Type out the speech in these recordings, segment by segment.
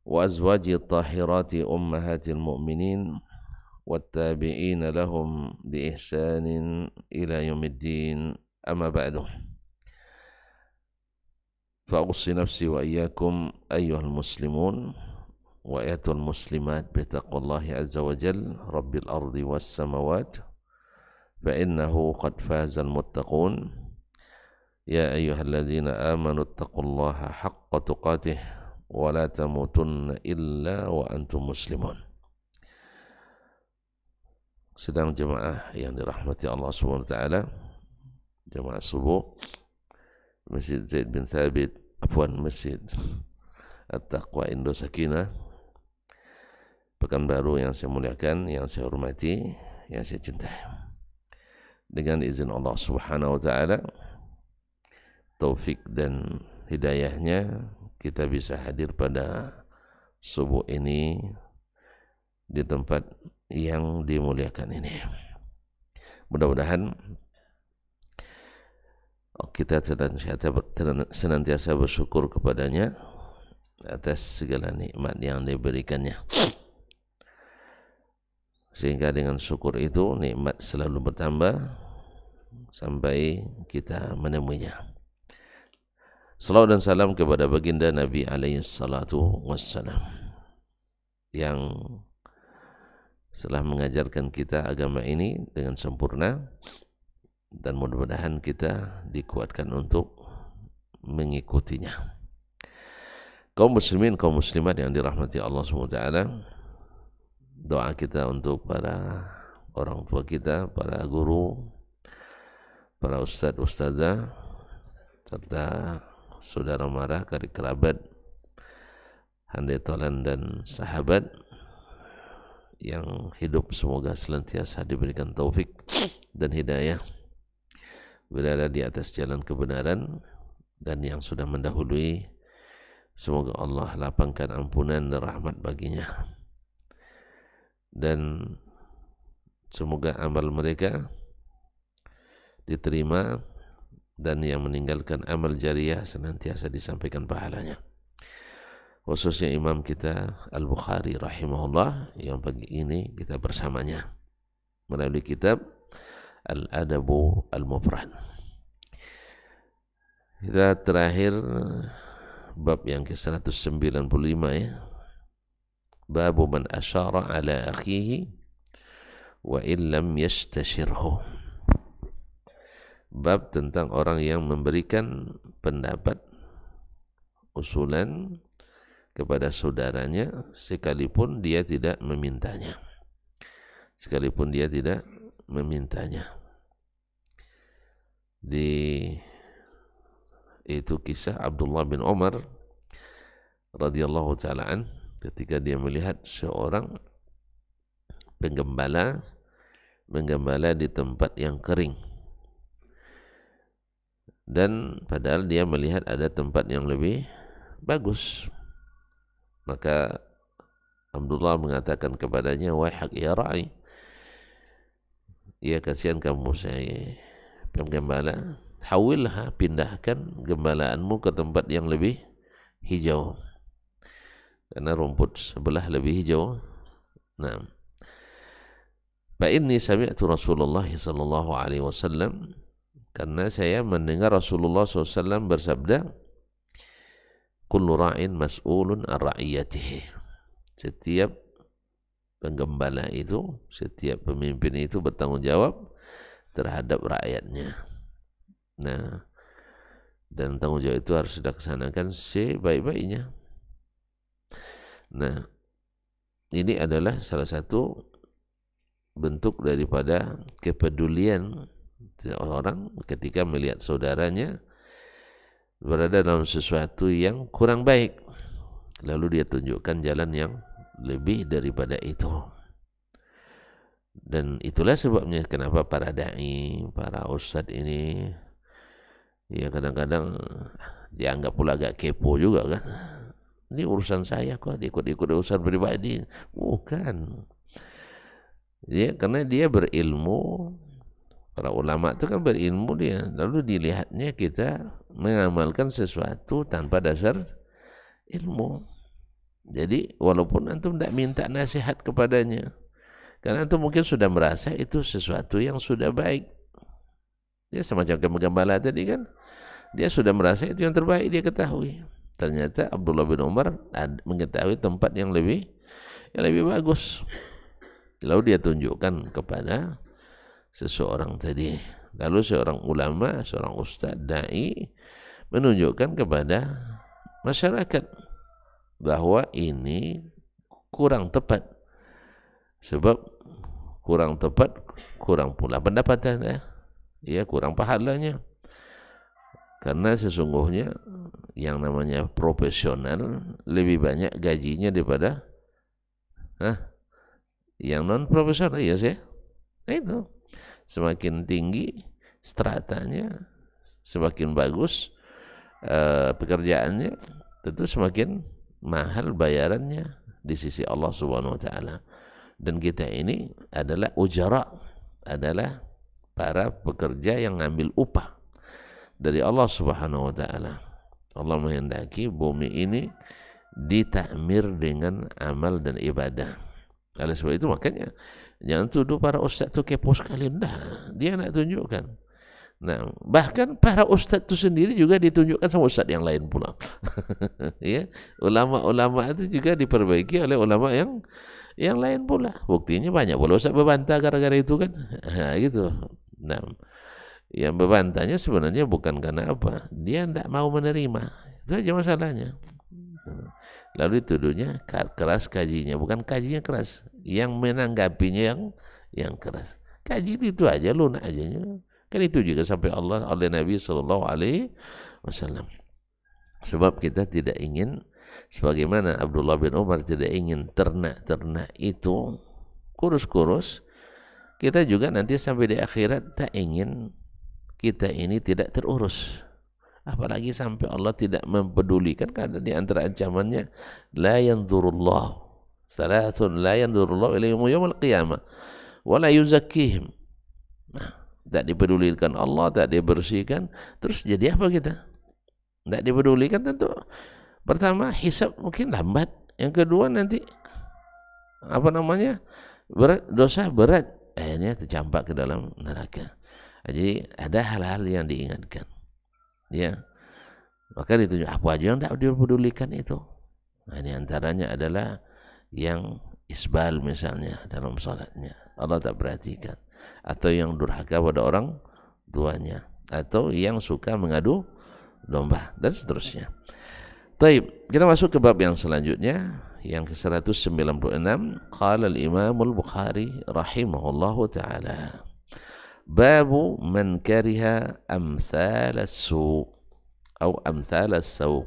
وأزواج الطاهرات أمهات المؤمنين والتابعين لهم بإحسان إلى يوم الدين أما بعد فأوصي نفسي وإياكم أيها المسلمون وأيتها المسلمات بتقوى الله عز وجل رب الأرض والسماوات فإنه قد فاز المتقون يا أيها الذين آمنوا اتقوا الله حق تقاته ولا تموتن إلا وأنتم مسلمون. Sedang jemaah yang dirahmati Allah SWT, jemaah subuh Masjid Zaid bin Thabit, Masjid At-Taqwa Indo Sakinah Pekanbaru yang saya muliakan, yang saya hormati, yang saya cintai. Dengan izin Allah Subhanahu wa taala, taufik dan hidayahnya, kita bisa hadir pada subuh ini di tempat yang dimuliakan ini. Mudah-mudahan kita senantiasa bersyukur kepadanya atas segala nikmat yang diberikannya, sehingga dengan syukur itu nikmat selalu bertambah sampai kita menemuinya. Salawat dan salam kepada baginda Nabi alaihi salatu wassalam yang telah mengajarkan kita agama ini dengan sempurna, dan mudah-mudahan kita dikuatkan untuk mengikutinya. Kaum muslimin, kaum muslimat yang dirahmati Allah SWT, doa kita untuk para orang tua kita, para guru, para ustadz, ustadzah, serta saudara mara, karib kerabat, handai tolan dan sahabat yang hidup, semoga senantiasa diberikan taufik dan hidayah berada di atas jalan kebenaran, dan yang sudah mendahului semoga Allah lapangkan ampunan dan rahmat baginya, dan semoga amal mereka diterima, dan yang meninggalkan amal jariah senantiasa disampaikan pahalanya. Khususnya imam kita Al-Bukhari rahimahullah yang pagi ini kita bersamanya melalui kitab Al-Adabu Al-Mufrad. Kita terakhir bab yang ke-195 ya. Babu man asyara ala akhihi wa illam yastashirhu. Bab tentang orang yang memberikan pendapat, usulan kepada saudaranya sekalipun dia tidak memintanya. Sekalipun dia tidak memintanya. Itu kisah Abdullah bin Umar radhiyallahu ta'ala an, ketika dia melihat seorang penggembala menggembala di tempat yang kering, dan padahal dia melihat ada tempat yang lebih bagus. Maka Abdullah mengatakan kepadanya, wahak ya ra'i, ya kasihan kamu saya penggembala, hawilha, pindahkan gembalaanmu ke tempat yang lebih hijau, karena rumput sebelah lebih hijau. Nah, fa inni sami'tu Rasulullah sallallahu alaihi wasallam, karena saya mendengar Rasulullah SAW bersabda, kullu ra'in mas'ulun an ra'iyatihi. Setiap penggembala itu, setiap pemimpin itu bertanggung jawab terhadap rakyatnya. Nah, dan tanggung jawab itu harus dilaksanakan sebaik-baiknya. Nah, ini adalah salah satu bentuk daripada kepedulian orang ketika melihat saudaranya berada dalam sesuatu yang kurang baik, lalu dia tunjukkan jalan yang lebih daripada itu. Dan itulah sebabnya kenapa para da'i, para ustadz ini ya kadang-kadang dianggap pula agak kepo juga kan. Ini urusan saya kok, ikut-ikut urusan pribadi. Bukan. Ya, karena dia berilmu. Para ulama itu kan berilmu dia. Lalu dilihatnya kita mengamalkan sesuatu tanpa dasar ilmu. Jadi walaupun antum tidak minta nasihat kepadanya, karena antum mungkin sudah merasa itu sesuatu yang sudah baik. Dia semacam gembala tadi kan, dia sudah merasa itu yang terbaik, dia ketahui. Ternyata Abdullah bin Umar mengetahui tempat yang lebih bagus. Lalu dia tunjukkan kepada seseorang tadi. Lalu seorang ulama, seorang ustaz, da'i menunjukkan kepada masyarakat bahwa ini kurang tepat. Sebab kurang tepat, kurang pula pendapatannya, ya kurang pahalanya. Karena sesungguhnya yang namanya profesional lebih banyak gajinya daripada yang non profesional, ya sih. Nah itu semakin tinggi stratanya, semakin bagus pekerjaannya, tentu semakin mahal bayarannya di sisi Allah Subhanahu wa taala. Dan kita ini adalah ujara, adalah para pekerja yang ngambil upah dari Allah Subhanahu wa taala. Allah menghendaki bumi ini ditakmir dengan amal dan ibadah. Oleh sebab itu makanya jangan tuduh para ustaz itu kepo sekali. Nah, dia nak tunjukkan. Nah, bahkan para ustaz itu sendiri juga ditunjukkan sama ustaz yang lain pula. Ya, ulama-ulama itu juga diperbaiki oleh ulama yang lain pula. Buktinya banyak pula ustaz berbantah gara-gara itu kan. Nah, gitu. Nah, yang berbantahnya sebenarnya bukan karena apa, dia tidak mau menerima. Itu aja masalahnya. Lalu dituduhnya keras kajinya, bukan kajinya keras, yang menanggapinya yang keras. Kaji itu aja, lunak aja. Kan itu juga sampai Allah oleh Nabi Sallallahu Alaihi Wasallam. Sebab kita tidak ingin, sebagaimana Abdullah bin Umar tidak ingin ternak-ternak itu kurus-kurus, kita juga nanti sampai di akhirat tak ingin kita ini tidak terurus. Apalagi sampai Allah tidak mempedulikan, karena di antara ancamannya la yanzurullah salasun la yanzurullah ilaihim yaumil qiyamah wa la yuzakkihim. Nah, tidak dipedulikan Allah, tak dibersihkan, terus jadi apa kita? Tidak dipedulikan, tentu pertama hisab mungkin lambat, yang kedua nanti berat, dosa berat, akhirnya tercampak ke dalam neraka. Jadi ada hal-hal yang diingatkan, ya. Maka ditunjuk apa aja yang tidak dipedulikan itu. Nah, ini antaranya adalah yang isbal misalnya dalam salatnya, Allah tak perhatikan, atau yang durhaka pada orang tuanya, atau yang suka mengadu domba, dan seterusnya. Taib, kita masuk ke bab yang selanjutnya, yang ke-196. Qala al-Imam al-Bukhari rahimahullahu ta'ala, babu man kariha amthal as-su' atau amthal as-saw'.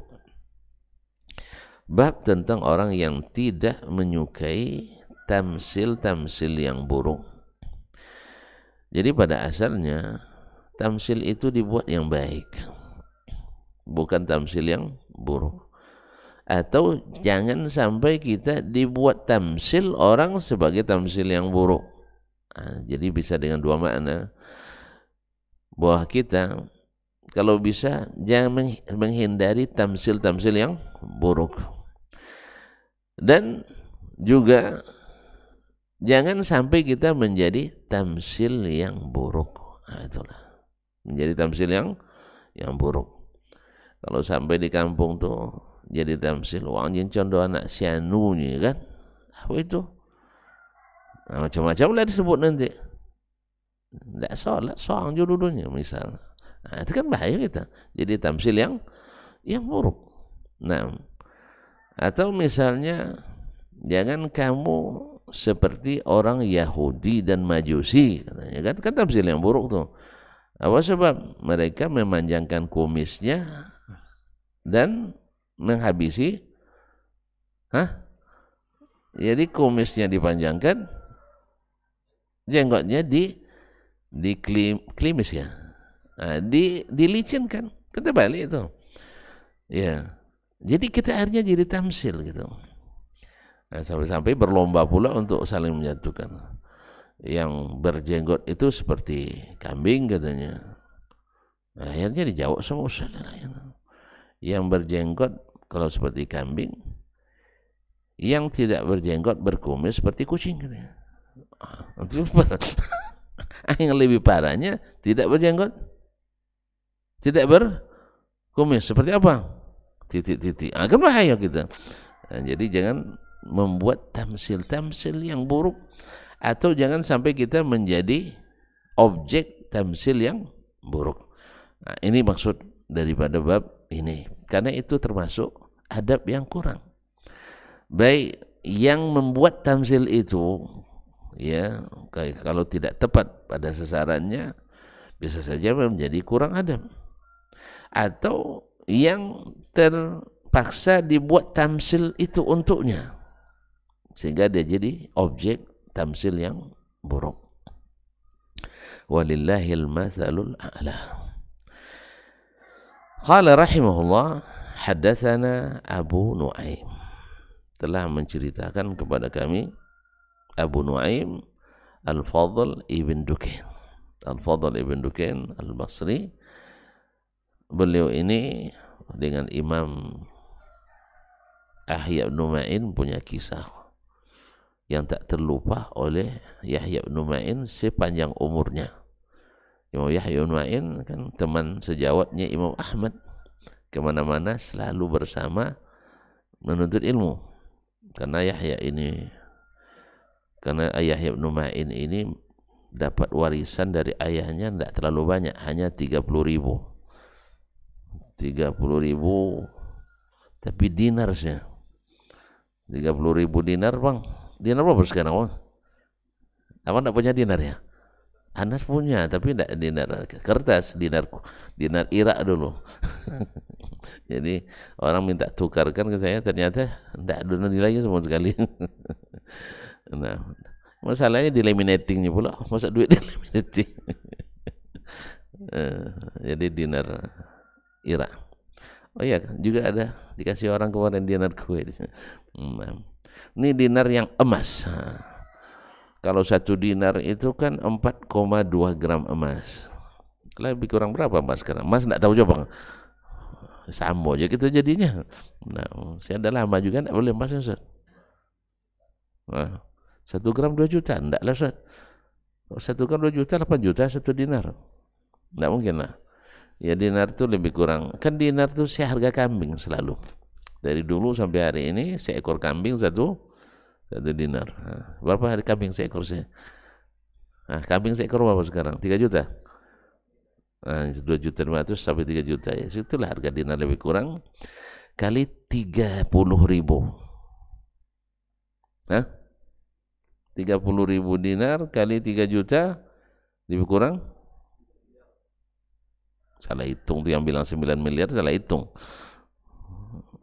Bab tentang orang yang tidak menyukai tamsil-tamsil yang buruk. Jadi pada asalnya tamsil itu dibuat yang baik, bukan tamsil yang buruk. Atau jangan sampai kita dibuat tamsil orang sebagai tamsil yang buruk. Nah, jadi bisa dengan dua makna, bahwa kita kalau bisa jangan menghindari tamsil-tamsil yang buruk, dan juga jangan sampai kita menjadi tamsil yang buruk. Nah, itulah menjadi tamsil yang buruk. Kalau sampai di kampung tuh jadi tamsil, wang jin condo anak sianunya kan, apa itu? Nah, macam-macam lah disebut nanti. Tidak sholat, soang jodohnya misalnya. Nah, itu kan bahaya kita. Jadi tamsil yang buruk. Nah, atau misalnya jangan kamu seperti orang Yahudi dan Majusi, katanya kan tamsil yang buruk tuh. Apa sebab? Mereka memanjangkan kumisnya dan menghabisi, jadi kumisnya dipanjangkan, jenggotnya diklimis ya, dilicinkan, kita balik itu, ya. Jadi kita akhirnya jadi tamsil gitu. Nah, sampai-sampai berlomba pula untuk saling menyatukan. Yang berjenggot itu seperti kambing katanya. Nah, akhirnya dijawab sama ustaz. Yang berjenggot kalau seperti kambing, yang tidak berjenggot berkumis seperti kucing katanya. Yang lebih parahnya tidak berjenggot, tidak berkumis seperti apa? Titik-titik. Kan bahaya kita. Nah, jadi jangan membuat tamsil-tamsil yang buruk, atau jangan sampai kita menjadi objek tamsil yang buruk. Nah, ini maksud daripada bab ini, karena itu termasuk adab yang kurang. Baik yang membuat tamsil itu, ya, kalau tidak tepat pada sasarannya, bisa saja menjadi kurang adab. Atau yang terpaksa dibuat tamsil itu untuknya, sehingga dia jadi objek tamsil yang buruk. Walillahil matsalul a'la. Qala rahimahullah, haddatsana Abu Nuaim, telah menceritakan kepada kami Abu Nuaim Al-Fadl ibn Dukain. Al-Fadl ibn Dukain Al-Basri. Beliau ini dengan Imam Yahya bin Ma'in punya kisah yang tak terlupa oleh Yahya bin Ma'in sepanjang umurnya. Imam Yahya bin Ma'in kan teman sejawatnya Imam Ahmad, kemana-mana selalu bersama menuntut ilmu. Karena Yahya bin Ma'in ini dapat warisan dari ayahnya tidak terlalu banyak, hanya 30.000, tapi dinar sih. 30.000 dinar, bang. Dinar berapa sekarang, bang? Apa enggak punya dinar ya? Anas punya, tapi enggak dinar kertas, dinar Irak dulu. Jadi orang minta tukarkan ke saya, ternyata enggak ada nilainya sama sekali. Nah, masalahnya di laminatingnya pula, masa duit di laminating. Jadi dinar Irak. Oh iya, juga ada dikasih orang kemarin dinar Kuwait. Ini dinar yang emas. Kalau 1 dinar itu kan 4,2 gram emas. Lebih kurang berapa emas sekarang? Emas enggak tahu coba. Sama aja kita jadinya. Nah, saya udah lama juga enggak boleh emas, Ustaz. Nah, 1 gram 2 juta, enggak lah, Ustaz. 1 gram 2 juta, 8 juta 1 dinar. Enggak mungkin lah. Ya dinar itu lebih kurang, kan dinar itu seharga kambing selalu. Dari dulu sampai hari ini seekor kambing satu dinar. Nah, berapa hari kambing seekor sih? Nah, kambing seekor berapa sekarang? 3 juta. Nah, 2.500.000 sampai 3 juta. Ya, itulah harga dinar lebih kurang kali 30.000. Hah? 30.000 dinar kali 3 juta lebih kurang. Salah hitung tuh, yang bilang 9 miliar salah hitung.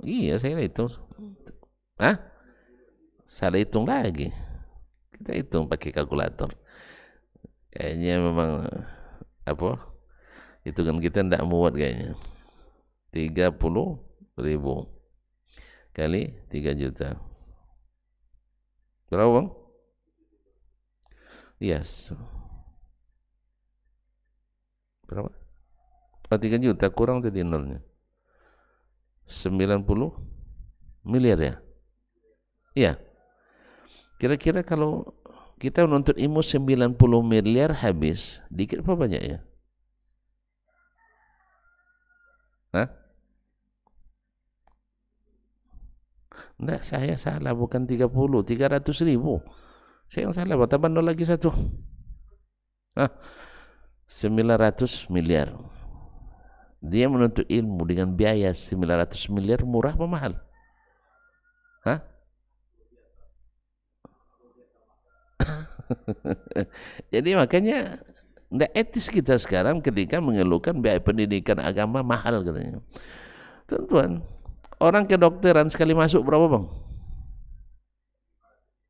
Iya, saya hitung. Hah? Salah hitung lagi. Kita hitung pakai kalkulator. Kayaknya memang apa? Hitungan kita tidak muat kayaknya. 30.000 kali 3 juta. Berapa, bang? Yes. Berapa? 3 juta kurang tadi nolnya. 90 miliar ya? Iya. Kira-kira kalau kita menuntut ilmu 90 miliar habis, dikit apa banyak ya? Hah? Enggak, saya salah, bukan 30, 300.000. Saya yang salah, tambah nol lagi 1. Hah? 900 miliar. Dia menuntut ilmu dengan biaya 900 miliar, murah apa mahal? Hah? Jadi makanya tidak etis kita sekarang ketika mengeluhkan biaya pendidikan agama mahal katanya. Tuan-tuan, orang kedokteran sekali masuk berapa, bang?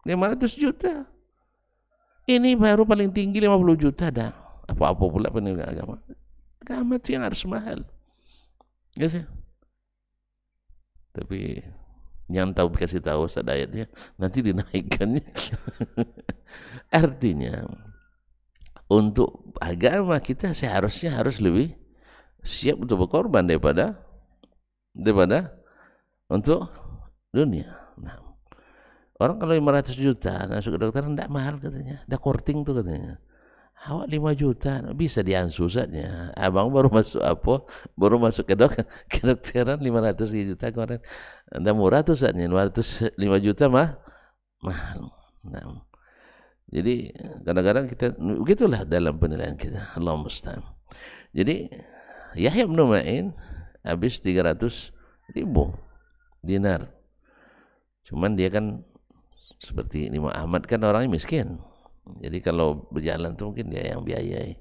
500 juta. Ini baru paling tinggi 50 juta dah. Apa-apa pula pendidikan agama. Agama itu yang harus mahal. Ya sih. Tapi yang tahu kasih tahu sadayatnya nanti dinaikkannya. Artinya untuk agama kita seharusnya harus lebih siap untuk berkorban daripada untuk dunia. Nah, Orang kalau 500 juta masuk ke dokter enggak mahal katanya. Ada korting tuh katanya. Awak 5 juta bisa diansu saja. Abang baru masuk apa? Baru masuk ke kedokteran 500 juta kemarin. Anda murah tuh saatnya 5 juta mahal. Nah, jadi kadang-kadang kita begitulah dalam penilaian kita. Allah musta'an. Jadi Yahya bin Ma'in habis 300.000 dinar. Cuman dia kan seperti Imam Ahmad kan orangnya miskin. Jadi kalau berjalan tuh mungkin dia yang biayai.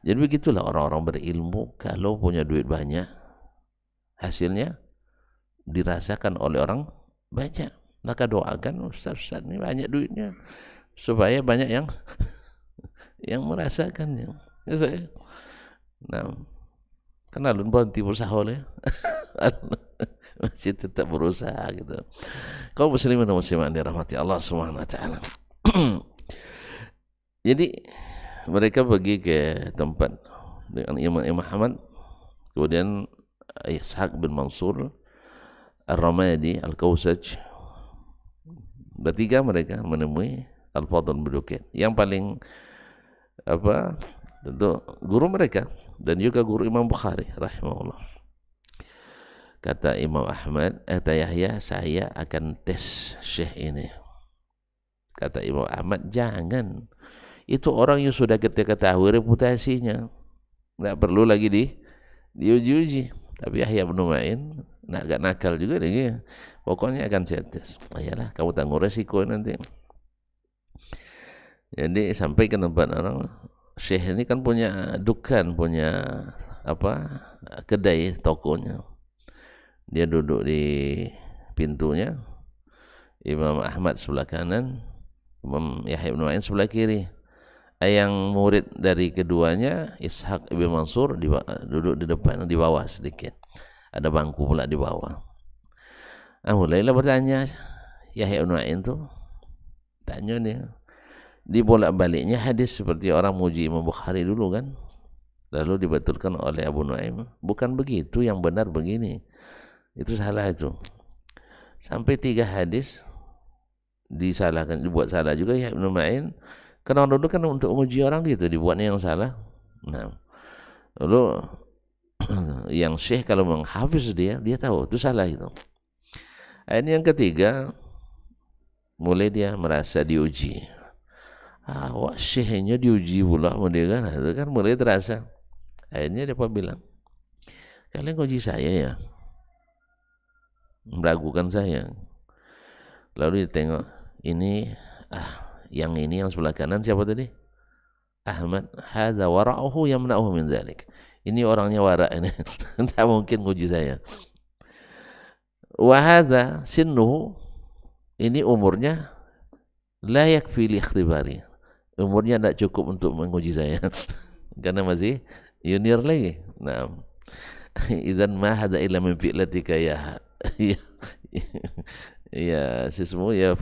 Jadi begitulah orang-orang berilmu, kalau punya duit banyak, hasilnya dirasakan oleh orang banyak. Maka doakan ustaz-ustaz ini banyak duitnya supaya banyak yang merasakannya. Ya saya. Nah, kan alun berhenti berusaha ya. Masih tetap berusaha gitu. Kaum muslimin dan muslimat dirahmati Allah Subhanahu wa taala. Jadi mereka pergi ke tempat dengan Imam Ahmad, kemudian Ishaq bin Mansur, Ar-Ramadi, Al-Kausaj. Bertiga mereka menemui Al-Fadl bin Dukain. Yang paling tentu guru mereka dan juga guru Imam Bukhari rahimahullah. Kata Imam Ahmad, kata Yahya, saya akan tes Syekh ini. Kata Imam Ahmad, jangan. Itu orang yang sudah kita ketahui reputasinya. Nggak perlu lagi diuji-uji. Tapi Yahya bin Ma'in agak nakal juga dia. Pokoknya akan saya tes. Ayolah, kamu tanggung resiko nanti. Jadi sampai ke tempat orang, Syekh ini kan punya dukan, punya kedai tokonya. Dia duduk di pintunya, Imam Ahmad sebelah kanan, Imam Yahya bin Ma'in sebelah kiri. Yang murid dari keduanya, Ishaq bin Mansur, duduk di depan, di bawah sedikit. Ada bangku pula di bawah. Mulailah bertanya Yahya bin Ma'in tuh, tanya dia. Dibolak-baliknya hadis seperti orang muji Imam Bukhari dulu kan. Lalu dibetulkan oleh Abu Nuaim, bukan begitu, yang benar begini. Itu salah itu. Sampai 3 hadis disalahkan, dibuat salah juga ya Ibnu Ma'in. Karena dulu kan untuk uji orang gitu, dibuatnya yang salah. Nah, lalu yang Syekh kalau menghafiz dia tahu itu salah itu. Ini yang ketiga, mulai dia merasa diuji. Wah, Syekhnya diuji pula dia kan, itu kan mulai terasa. Akhirnya dia bilang, kalian uji saya ya, meragukan saya. Lalu ditengok, ini yang sebelah kanan siapa tadi? Ahmad. Hadza wara'uhu yamna'uhu min dzalik. Ini orangnya wara ini. Tidak mungkin nguji saya. Wa hadza sinnuhu, ini umurnya la yakfi li ikhtibari. Umurnya tidak cukup untuk menguji saya. Karena masih junior lagi. Nah, idzan ma hada illa min fi'latika ya ya sismu ya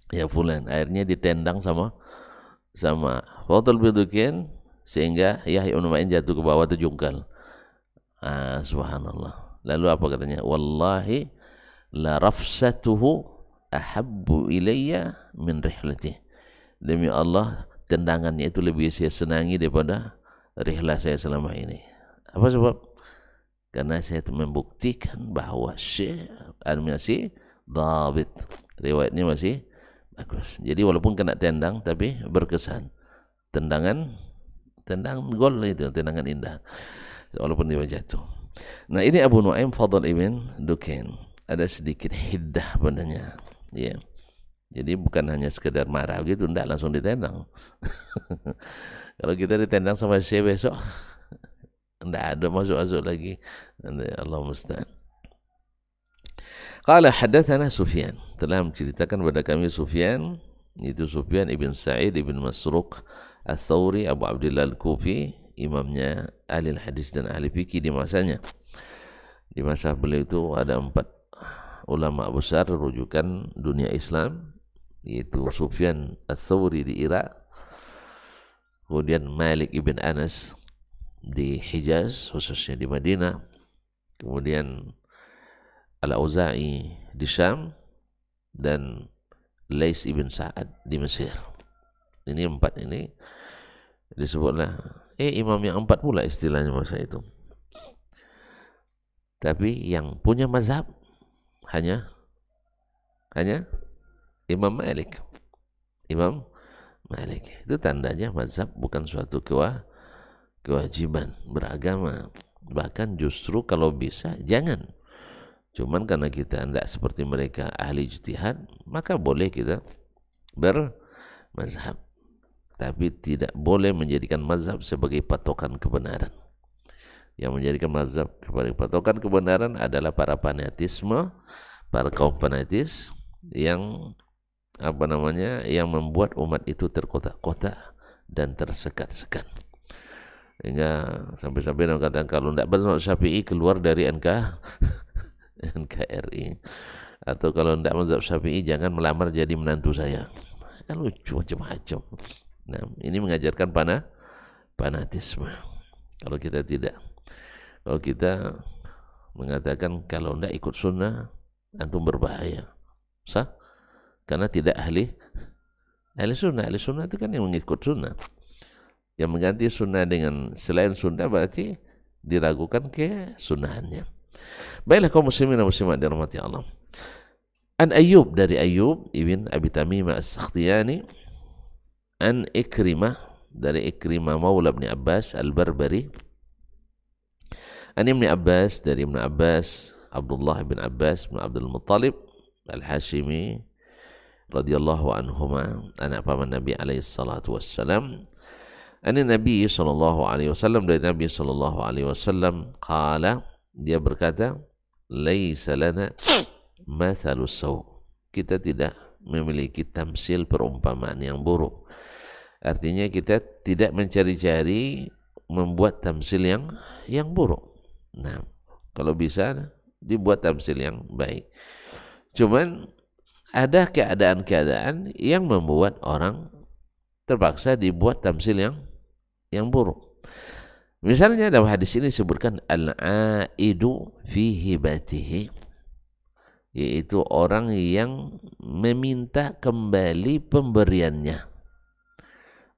ya fulan. Akhirnya ditendang sama Fadl bin Dukain sehingga Yahya bin Ma'in jatuh ke bawah terjungkal. Subhanallah. Lalu apa katanya? Wallahi la rafsatuhu ahabbu ilayya min rihlati. Demi Allah, tendangannya itu lebih saya senangi daripada rihlah saya selama ini. Apa sebab? Karena saya membuktikan bahwa Syekh masih dhabit, riwayatnya masih bagus. Jadi walaupun kena tendang tapi berkesan. Tendang gol itu, tendangan indah walaupun dia jatuh. Nah, ini Abu Nuaim Fadl ibn Dukain. Ada sedikit hiddah padanya, ya. Jadi bukan hanya sekedar marah gitu, enggak langsung ditendang. Kalau kita ditendang sama Syekh besok, enggak ada masuk lagi. Allah musta'an. Qala hadatsana Sufyan, telah menceritakan kepada kami Sufyan, itu Sufyan ibn Sa'id ibn Masruq Ats-Tsauri Abu Abdullah Al-Kufi, imamnya ahli hadis dan ahli fikih di masanya. Di masa beliau itu ada 4 ulama besar rujukan dunia Islam, yaitu Sufyan Ats-Tsauri di Irak, kemudian Malik ibn Anas di Hijaz, khususnya di Madinah, kemudian Al-Auza'i di Syam, dan Lais ibn Sa'ad di Mesir. Ini 4 ini disebutlah imam yang 4 pula istilahnya masa itu. Tapi yang punya mazhab hanya Imam Malik. Imam Malik. Itu tandanya mazhab bukan suatu kewajiban beragama. Bahkan justru kalau bisa jangan. Cuman karena kita tidak seperti mereka ahli ijtihad, maka boleh kita bermazhab. Tapi tidak boleh menjadikan mazhab sebagai patokan kebenaran. Yang menjadikan mazhab sebagai patokan kebenaran adalah para fanatisme, para kaum fanatis yang yang membuat umat itu terkotak-kotak dan tersekat-sekat. Hingga sampai-sampai orang katakan kalau tidak benar Syafi'i keluar dari NKRI, atau kalau tidak mazhab Syafi'i jangan melamar jadi menantu saya. Kan lucu macam-macam. Nah, ini mengajarkan fanatisme. Kalau kita tidak, kalau kita mengatakan kalau tidak ikut sunnah antum berbahaya, sah? Karena tidak ahli sunnah. Ahli sunnah itu kan yang mengikut sunnah. Yang mengganti sunnah dengan selain sunnah berarti diragukan kesunahannya. Baiklah kaum muslimin dan muslimat dirahmati Allah. An Ayyub, dari Ayyub ibn Abi Tamimah As-Sakhtiyani, an Ikrimah, dari Ikrimah maula Ibn Abbas Al-Barbari, an Ibn Abbas, dari Ibn Abbas Abdullah bin Abbas bin Abdul Muttalib Al-Hashimi radhiyallahu anhuma, anak paman Nabi alaihi salatu wassalam, ani Nabi sallallahu alaihi wasallam, dari Nabi sallallahu alaihi wasallam, qala, dia berkata, laisa lana mathalus saw, kita tidak memiliki tamsil perumpamaan yang buruk. Artinya kita tidak mencari-cari membuat tamsil yang buruk. Nah, kalau bisa dibuat tamsil yang baik. Cuman ada keadaan-keadaan yang membuat orang terpaksa dibuat tamsil yang buruk. Misalnya dalam hadis ini disebutkan al-aidu fi hibatihi, yaitu orang yang meminta kembali pemberiannya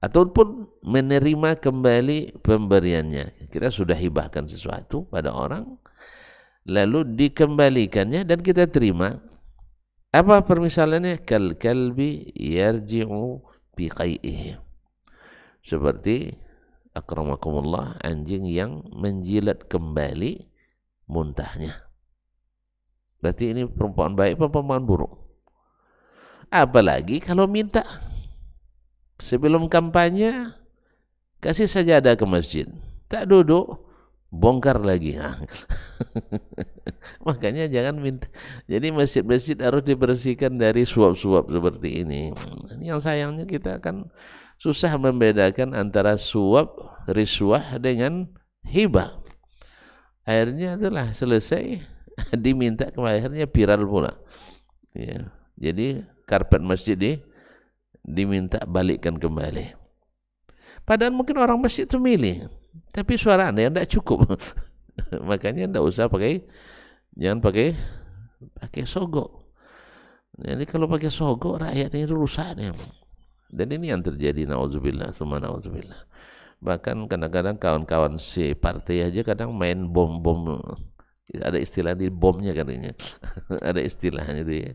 ataupun menerima kembali pemberiannya. Kita sudah hibahkan sesuatu pada orang, lalu dikembalikannya dan kita terima. Apa permisalannya? Kal kalbi yarji'u biqai'ihi, seperti akramakumullah, anjing yang menjilat kembali muntahnya. Berarti ini perumpamaan baik apa perumpamaan buruk? Apalagi kalau minta sebelum kampanye kasih sajadah ke masjid, tak duduk bongkar lagi. Makanya jangan minta. Jadi masjid-masjid harus dibersihkan dari suap-suap seperti ini. Yang sayangnya kita kan susah membedakan antara suap, riswah dengan hibah. Akhirnya itulah selesai diminta, akhirnya viral pula. Ya. Jadi karpet masjid diminta balikkan kembali. Padahal mungkin orang masjid itu milih, tapi suara Anda yang tidak cukup. Makanya tidak usah jangan pakai sogok. Jadi kalau pakai sogok rakyat ini rusak. Dan ini yang terjadi, na'udzubillah, tsumma na'udzubillah. Bahkan kadang-kadang kawan-kawan partai aja kadang main bom-bom. Ada istilah di bomnya katanya. Ada istilahnya itu ya.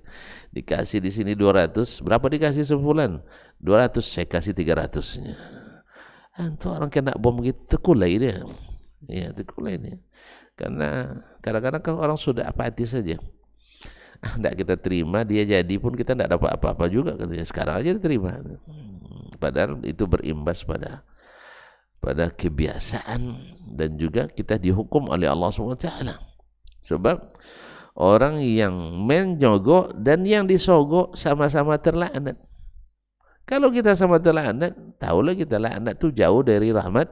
Dikasih di sini 200, berapa dikasih sebulan? 200, saya kasih 300. Antu orang kena bom gitu terkulai dia. Ya, terkulai dia. Karena kadang-kadang kalau orang sudah apatis saja. Tidak kita terima, dia jadi pun kita tidak dapat apa-apa juga katanya. Sekarang aja terima. Padahal itu berimbas pada kebiasaan, dan juga kita dihukum oleh Allah SWT. Sebab orang yang menyogok dan yang disogok sama-sama terlaknat. Kalau kita sama terlaknat, tahulah kita laknat itu jauh dari rahmat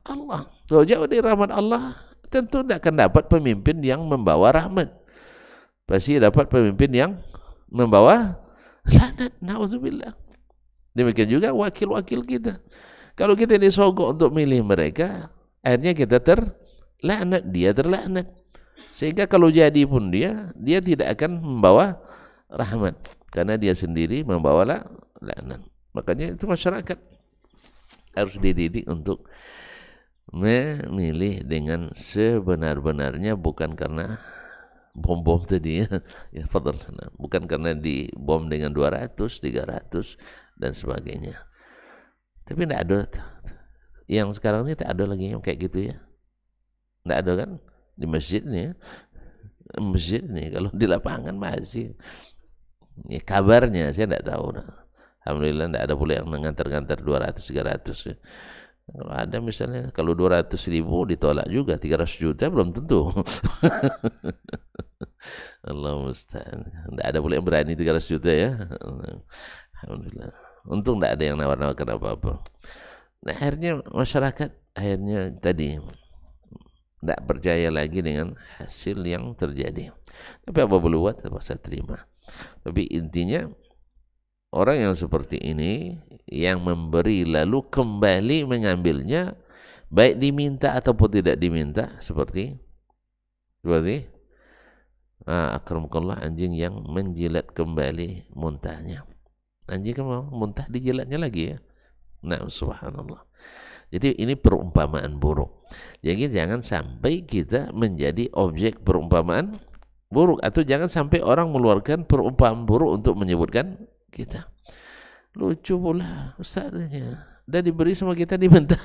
Allah. Kalau jauh dari rahmat Allah, tentu tidak akan dapat pemimpin yang membawa rahmat. Pasti dapat pemimpin yang membawa laknat. Na'udzubillah. Demikian juga wakil-wakil kita. Kalau kita disogok untuk milih mereka, akhirnya kita terlaknat, dia terlaknat. Sehingga kalau jadi pun dia tidak akan membawa rahmat. karena dia sendiri membawa laknat. Makanya itu masyarakat harus dididik untuk memilih dengan sebenar-benarnya, bukan karena bom-bom tadi ya. Ya, fadal. Nah, bukan karena dibom dengan 200, 300 dan sebagainya. Tapi tidak ada, yang sekarang ini tidak ada lagi yang kayak gitu ya. Tidak ada kan di masjid nih ya. Masjid nih, kalau di lapangan masih ya, kabarnya saya tidak tahu. Alhamdulillah tidak ada pula yang mengantar-ngantar 200, 300 ya. Kalau ada misalnya, kalau 200.000 ditolak juga, 300 juta belum tentu. Allah musta'an. Tidak ada pula yang berani 300 juta ya. Alhamdulillah. Untung tidak ada yang nawar-nawarkan apa-apa. Nah, akhirnya masyarakat tadi tidak percaya lagi dengan hasil yang terjadi. Tapi apa boleh buat, terpaksa terima. Tapi intinya orang yang seperti ini, yang memberi lalu kembali mengambilnya, baik diminta ataupun tidak diminta, seperti akramakallah, anjing yang menjilat kembali muntahnya. Anjing kan mau muntah, dijilatnya lagi ya. Nah, subhanallah. Jadi ini perumpamaan buruk. Jadi jangan sampai kita menjadi objek perumpamaan buruk, atau jangan sampai orang mengeluarkan perumpamaan buruk untuk menyebutkan kita. Lucu pula ustaznya, udah diberi sama kita diminta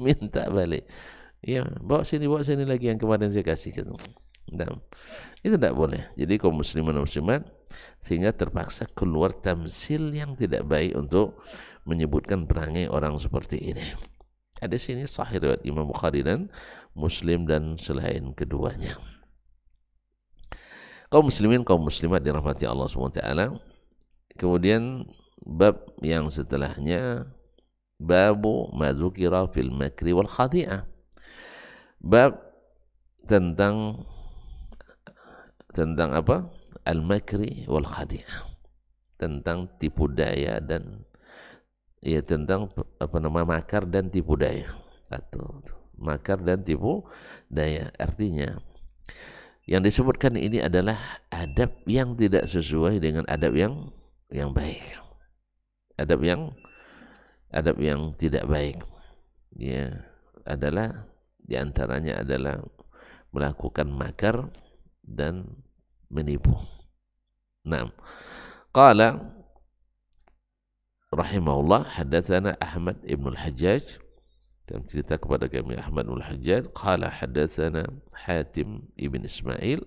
minta balik. Ya, bawa sini lagi yang kemarin saya kasih gitu. Nah, itu tidak boleh. Jadi kaum muslimin dan muslimat sehingga terpaksa keluar tamsil yang tidak baik untuk menyebutkan perangai orang seperti ini. Hadis ini sahih riwayat Imam Bukhari dan Muslim dan selain keduanya. Kaum muslimin, kaum muslimat dirahmati Allah SWT. Kemudian bab yang setelahnya, babu ma dzukira fil makri wal khadi'ah. Bab tentang apa? Al-makri wal khadi'ah. Tentang tipu daya dan ya, tentang makar dan tipu daya. Atau makar dan tipu daya, artinya yang disebutkan ini adalah adab yang tidak sesuai dengan adab yang baik. Adab yang tidak baik ya adalah diantaranya adalah melakukan makar dan menipu. Nah, qala rahimahullah, hadatsana Ahmad ibn al-Hajjaj, dan cerita kepada kami Ahmad ibn al-Hajjaj, qala hadatsana Hatim ibn Ismail,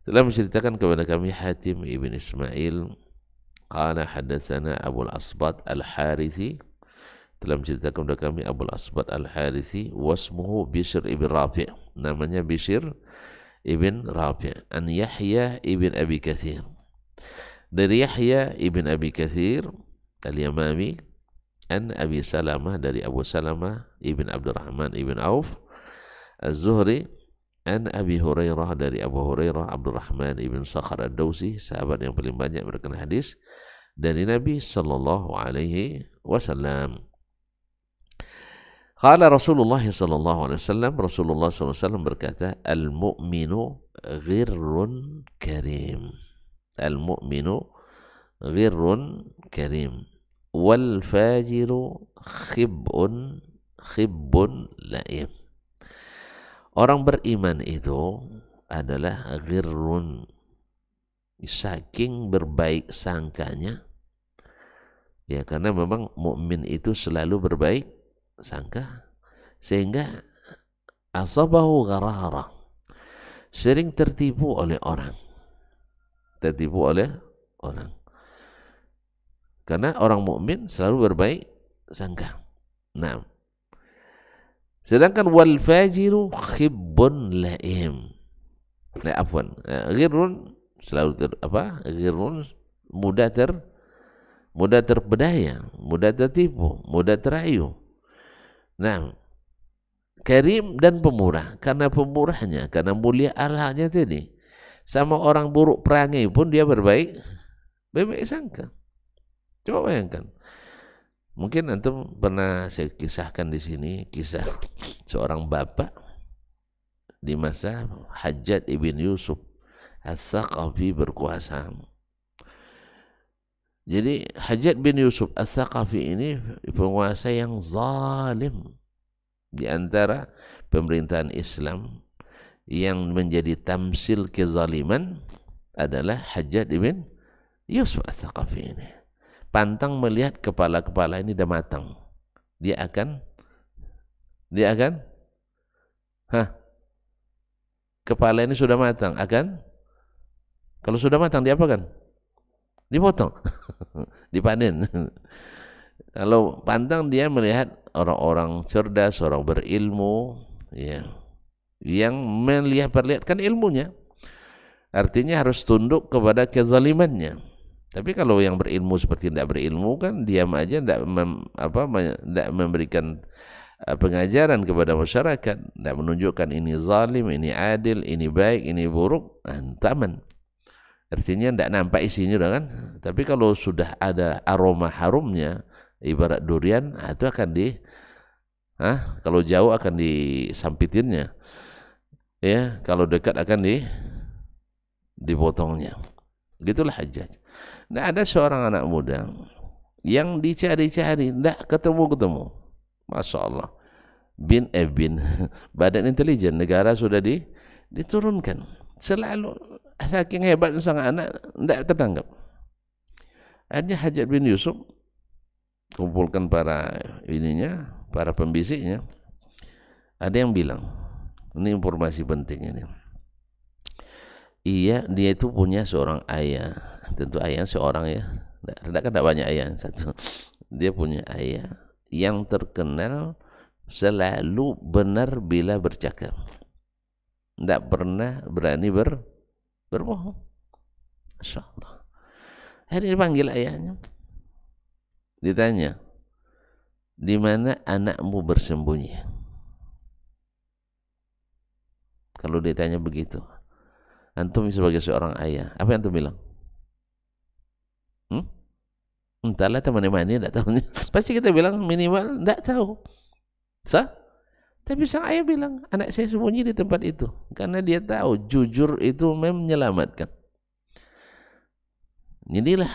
telah menceritakan kepada kami Hatim ibn Ismail, qala hadatsana Abu al-Asbat al-Harithi, telah menceritakan kepada kami Abu al-Asbat al-Harithi, wasmuhu Bishr ibn Rafi', namanya Bishr ibn Rafi', an Yahya ibn Abi Kathir, dari Yahya ibn Abi Kathir al-Yamami, an Abi Salamah, dari Abu Salamah ibn Abdurrahman ibn Auf az-Zuhri, an Abi Hurairah, dari Abu Hurairah Abdurrahman ibn Sakhar ad-Dawsi, sahabat yang paling banyak berikan hadis dari Nabi sallallahu alaihi wasallam. Qala Rasulullah sallallahu alaihi wasallam, Rasulullah sallallahu alaihi wasallam berkata, al-mu'minu ghirrun karim. Al-mu'minu ghirrun karim wal fajiru khibbun la'im. Orang beriman itu adalah ghirrun, saking berbaik sangkanya ya, karena memang mukmin itu selalu berbaik sangka, sehingga asabahu gharara, sering tertipu oleh orang, karena orang mukmin selalu berbaik sangka. Nah, sedangkan wal fajiru khibbun laim. Nah, afwan, ghirrun selalu ghirrun mudah terpedaya, mudah tertipu, mudah terayu. Nah, karim dan pemurah, karena pemurahnya, karena mulia Allahnya tadi. Sama orang buruk perangai pun dia berbaik sangka. Coba bayangkan. Mungkin antum pernah saya kisahkan di sini kisah seorang bapak di masa Hajjaj ibn Yusuf Ats-Tsaqafi berkuasa. Jadi Hajjaj bin Yusuf Ats-Tsaqafi ini penguasa yang zalim. Di antara pemerintahan Islam yang menjadi tamsil kezaliman adalah Hajjaj bin Yusuf Ats-Tsaqafi ini. Pantang melihat kepala-kepala ini dah matang. Dia akan kepala ini sudah matang, kalau sudah matang diapakan? Dipotong. Dipanen. Kalau pantang dia melihat orang-orang cerdas, orang berilmu, ya, yang perlihatkan ilmunya. Artinya harus tunduk kepada kezalimannya. Tapi kalau yang berilmu seperti tidak berilmu kan diam aja, tidak memberikan pengajaran kepada masyarakat, tidak menunjukkan ini zalim, ini adil, ini baik, ini buruk, taman. Artinya tidak nampak isinya kan. Tapi kalau sudah ada aroma harumnya, ibarat durian, itu akan kalau jauh akan disampitinnya, ya, kalau dekat akan dipotongnya. Gitulah Hajjaj. Tidak ada seorang anak muda yang dicari-cari, tidak ketemu-ketemu. Masya Allah. Bin Badan Intelijen Negara sudah diturunkan. Selalu saking hebat sang anak, tidak tertangkap. Akhirnya Hajjaj bin Yusuf kumpulkan para pembisiknya. Ada yang bilang, ini informasi penting ini. Iya, dia itu punya seorang ayah. Tentu ayah seorang ya. Tidak banyak ayah satu. Dia punya ayah yang terkenal selalu benar bila bercakap. Tidak pernah berani berbohong. Masya Allah. Hari dipanggil ayahnya. Ditanya, di mana anakmu bersembunyi? Kalau ditanya begitu, antum sebagai seorang ayah, apa yang antum bilang? Entahlah teman-teman ini tidak tahu. Pasti kita bilang minimal tidak tahu. Tapi sang ayah bilang, anak saya sembunyi di tempat itu. Karena dia tahu jujur itu menyelamatkan. Inilah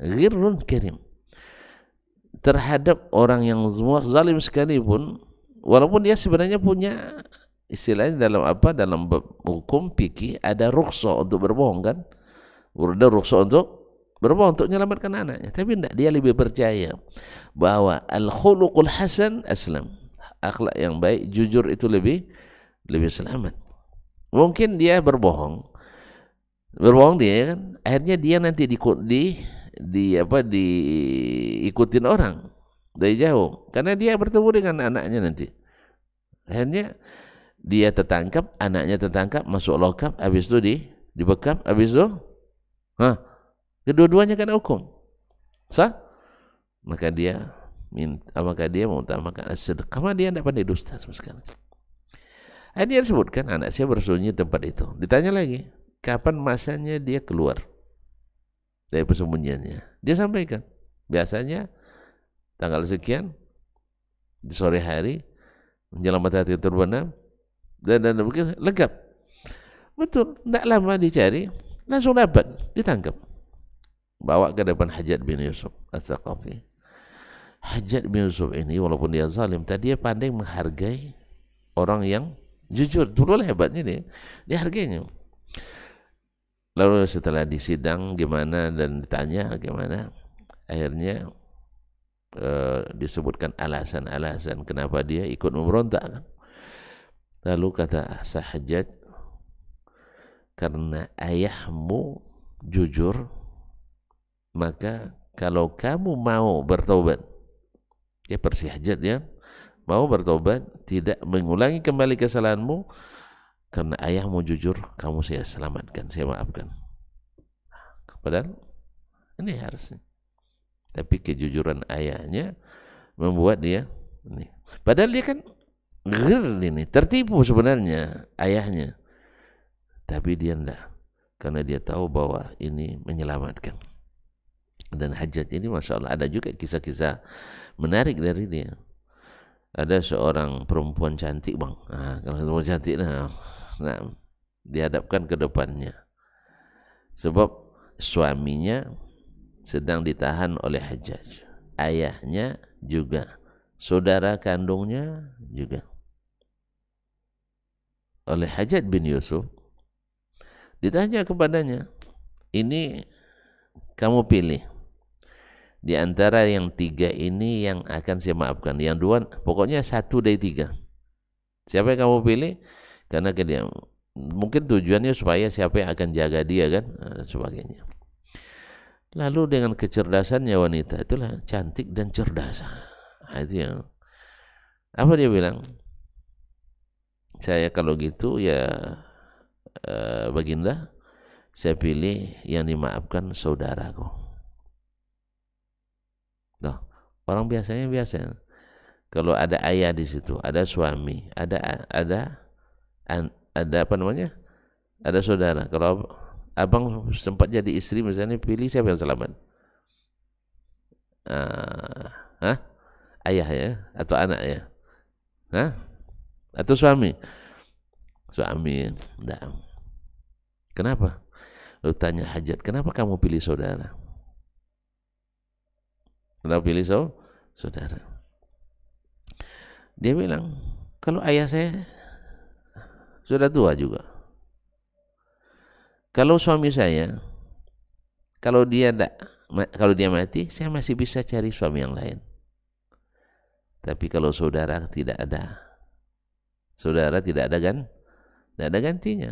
ghirrun karim. Terhadap orang yang zalim sekalipun, walaupun dia sebenarnya punya, istilahnya dalam hukum fikih ada rukhsah untuk berbohong kan? Ada rukhsah untuk berbohong untuk menyelamatkan anaknya. Tapi tidak, dia lebih percaya bahwa al-khuluqul hasan aslam. Akhlak yang baik, jujur itu lebih selamat. Mungkin dia berbohong dia kan, akhirnya dia nanti diikutin orang dari jauh, karena dia bertemu dengan anaknya nanti. Akhirnya dia tertangkap, anaknya tertangkap, masuk lokap, habis itu dibekap, habis itu kedua-duanya kena hukum. Maka dia mengutamakan as-sidq, karena dia tidak pandai dusta sama sekali. Dia sebutkan anak saya bersembunyi tempat itu. Ditanya lagi, kapan masanya dia keluar dari persembunyiannya? Dia sampaikan, biasanya tanggal sekian di sore hari menjelang matahari terbenam, dan begitu lengkap. Betul, tidak lama dicari, langsung dapat, ditangkap. Bawa ke depan Hajjaj bin Yusuf Ats-Tsaqafi. Hajjaj bin Yusuf ini walaupun dia zalim, tadi dia pandai menghargai orang yang jujur. Dulu lah hebatnya dia hargainya. Lalu setelah disidang gimana dan ditanya gimana, akhirnya disebutkan alasan-alasan kenapa dia ikut memberontak. Lalu kata Hajjaj, karena ayahmu jujur, maka kalau kamu mau bertobat, dia Persi Hajjaj ya, mau bertobat, tidak mengulangi kembali kesalahanmu, karena ayahmu jujur, kamu saya selamatkan, saya maafkan. Padahal ini harusnya, tapi kejujuran ayahnya membuat dia ini. Padahal dia kan tertipu sebenarnya ayahnya, tapi dia enggak, karena dia tahu bahwa ini menyelamatkan. Dan Hajjaj ini Masya Allah, ada juga kisah-kisah menarik dari dia. Ada seorang perempuan cantik bang, kalau perempuan cantik dihadapkan ke depannya, sebab suaminya sedang ditahan oleh Hajjaj. Ayahnya juga, saudara kandungnya juga. Oleh Hajjaj bin Yusuf, ditanya kepadanya, ini kamu pilih di antara yang 3 ini yang akan saya maafkan. Yang 2, pokoknya 1 dari 3. Siapa yang kamu pilih? Karena dia mungkin tujuannya supaya siapa yang akan jaga dia kan, sebagainya. Lalu dengan kecerdasannya wanita, itulah cantik dan cerdas. Itu yang apa dia bilang? Saya kalau gitu ya Baginda, saya pilih yang dimaafkan saudaraku. Nah, orang biasanya biasa. Kalau ada ayah di situ, ada suami, ada apa namanya? Ada saudara. Kalau abang sempat jadi istri misalnya, pilih siapa yang selamat? Ayah ya atau anak ya? Atau suami? Suami. Enggak. Kenapa? Lalu tanya Hajjaj, kenapa kamu pilih saudara? Kenapa pilih saudara? Dia bilang, kalau ayah saya sudah tua juga. Kalau suami saya, kalau dia mati, saya masih bisa cari suami yang lain. Tapi kalau saudara tidak ada. Saudara tidak ada kan? Tidak ada gantinya.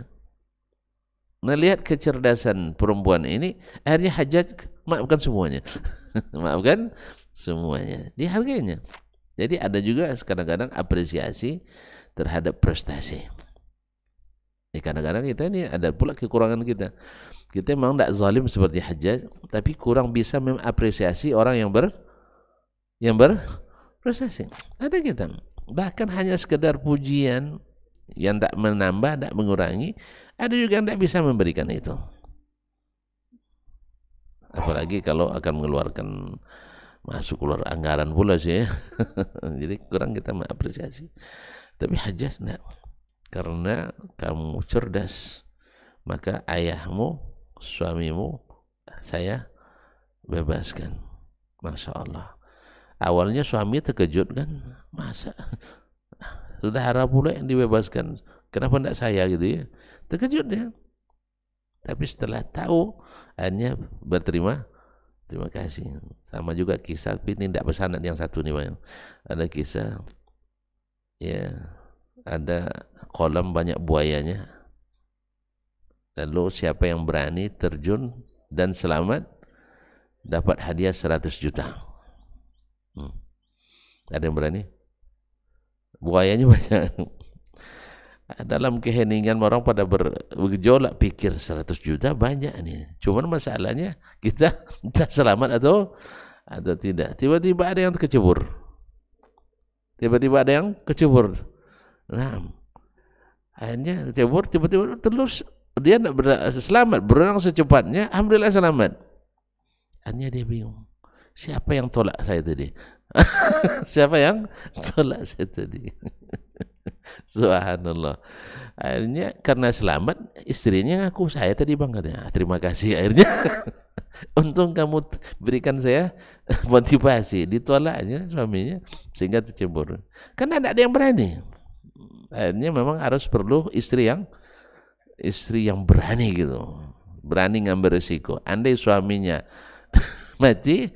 Melihat kecerdasan perempuan ini, akhirnya Hajjaj maafkan semuanya. Maafkan semuanya. Dihargainya. Jadi ada juga kadang-kadang apresiasi terhadap prestasi. Kadang-kadang kita ini ada pula kekurangan kita. Kita memang tidak zalim seperti Hajjaj, tapi kurang bisa mengapresiasi orang yang berprestasi. Ada kita. Bahkan hanya sekedar pujian yang tak menambah, tak mengurangi, ada juga yang tak bisa memberikan itu. Apalagi kalau akan mengeluarkan masuk keluar anggaran pula sih ya. Jadi kurang kita mengapresiasi. Tapi Hajjaj enggak. Karena kamu cerdas, maka ayahmu, suamimu saya bebaskan. Masya Allah. Awalnya suami terkejut kan, masa saudara pula yang dibebaskan, kenapa tidak saya gitu ya, terkejut ya. Tapi setelah tahu, hanya terima kasih. Sama juga kisah, tapi ini tidak bersanad yang satu nih Bang. Ada kisah, ya ada kolam banyak buayanya. Lalu siapa yang berani terjun dan selamat dapat hadiah 100 juta. Ada yang berani? Buayanya banyak. Dalam keheningan orang pada bergejolak pikir 100 juta banyak nih. Cuman masalahnya kita selamat atau tidak. Tiba-tiba ada yang kecebur. Nah, akhirnya kecebur, tiba-tiba terus dia tidak selamat, berenang secepatnya, alhamdulillah selamat. Akhirnya dia bingung, siapa yang tolak saya tadi? Siapa yang tolak saya tadi? Subhanallah. Akhirnya karena selamat, istrinya ngaku, saya tadi bang, katanya, terima kasih. Akhirnya untung kamu berikan saya motivasi. Ditolaknya suaminya sehingga tercebur. Karena tidak ada yang berani. Akhirnya memang harus perlu istri yang berani gitu, berani ngambil resiko. Andai suaminya mati,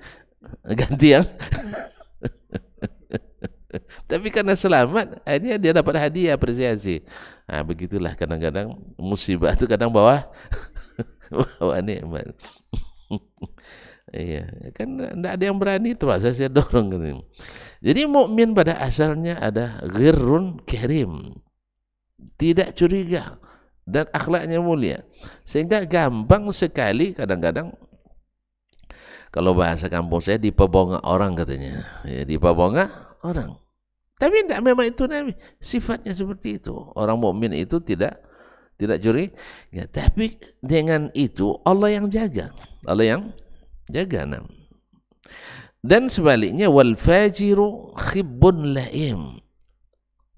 ganti yang tapi karena selamat, akhirnya dia dapat hadiah, apresiasi. Nah, begitulah kadang-kadang musibah itu kadang bawa nikmat. Iya, kan tidak ada yang berani, terpaksa saya dorong gitu. Jadi mukmin pada asalnya ada ghirrun karim, tidak curiga dan akhlaknya mulia, sehingga gampang sekali kadang-kadang kalau bahasa kampung saya dipebongak orang katanya, ya, dipebongak orang. Tapi tidak, memang itu Nabi sifatnya seperti itu. Orang mukmin itu tidak curiga, ya, tapi dengan itu Allah yang jaga, nah. Dan sebaliknya wal fajiru khibbun laim.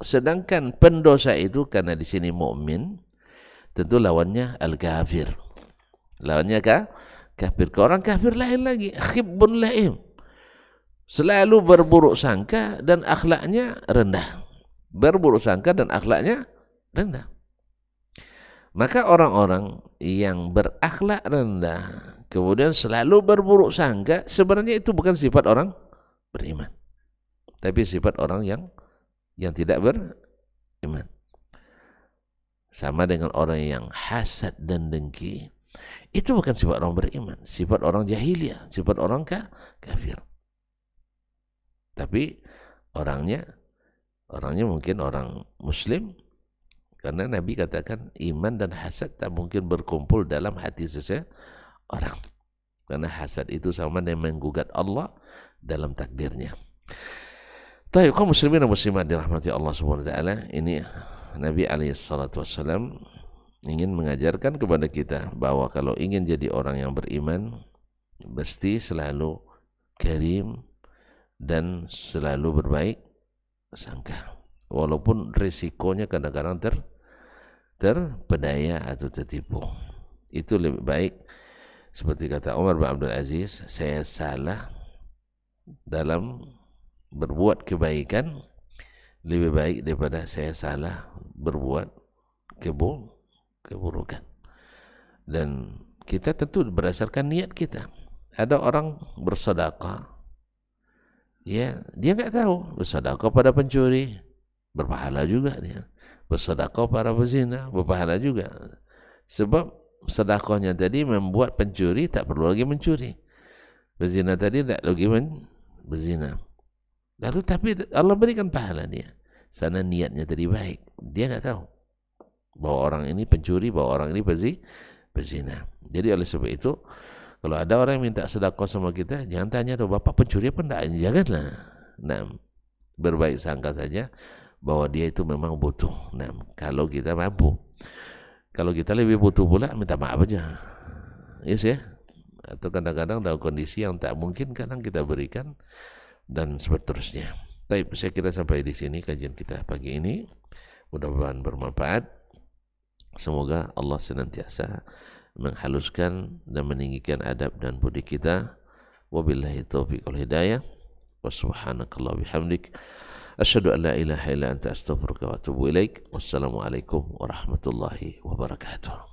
Sedangkan pendosa itu, karena di sini mukmin, tentu lawannya al-kafir. Lawannya kafir. Ke orang kafir lain lagi, khibbun laim, selalu berburuk sangka dan akhlaknya rendah. Berburuk sangka dan akhlaknya rendah. Maka orang-orang yang berakhlak rendah kemudian selalu berburuk sangka, sebenarnya itu bukan sifat orang beriman, tapi sifat orang yang tidak beriman. Sama dengan orang yang hasad dan dengki, itu bukan sifat orang beriman, sifat orang jahiliyah, sifat orang kafir. Tapi orangnya mungkin orang muslim, karena Nabi katakan iman dan hasad tak mungkin berkumpul dalam hati seseorang, karena hasad itu sama dengan menggugat Allah dalam takdirnya. Baik, kaum muslimin dan muslimat dirahmati Allah Subhanahu wa taala, ini Nabi SAW ingin mengajarkan kepada kita bahwa kalau ingin jadi orang yang beriman, mesti selalu karim dan selalu berbaik sangka, walaupun risikonya kadang-kadang terpedaya atau tertipu. Itu lebih baik, seperti kata Umar bin Abdul Aziz, saya salah dalam berbuat kebaikan lebih baik daripada saya salah berbuat keburukan. Dan kita tentu berdasarkan niat kita. Ada orang bersedekah, ya dia nggak tahu, bersedekah pada pencuri berpahala juga dia, bersedekah pada pezina berpahala juga, sebab sedekahnya tadi membuat pencuri tak perlu lagi mencuri, pezina tadi tak lagi berzina. Lalu tapi Allah berikan pahala dia, sana niatnya tadi baik, dia nggak tahu bahwa orang ini pencuri, bahwa orang ini pezina. Jadi oleh sebab itu, kalau ada orang yang minta sedekah sama kita, jangan tanya, "Doh, Bapak pencuri apa enggak?" Janganlah. Nah, berbaik sangka saja bahwa dia itu memang butuh. Nah, kalau kita mampu. Kalau kita lebih butuh pula, minta maaf aja. Yes ya. Atau kadang-kadang dalam kondisi yang tak mungkin kadang kita berikan, dan seterusnya. Baik, saya kira sampai di sini kajian kita pagi ini. Mudah-mudahan bermanfaat. Semoga Allah senantiasa menghaluskan dan meninggikan adab dan budi kita. Wabillahi taufiq wal hidayah. Wa subhanakallah bihamdik. Asyhadu an la ilaha illa anta astaghfiruka wa atubu ilaik. Wassalamualaikum warahmatullahi wabarakatuh.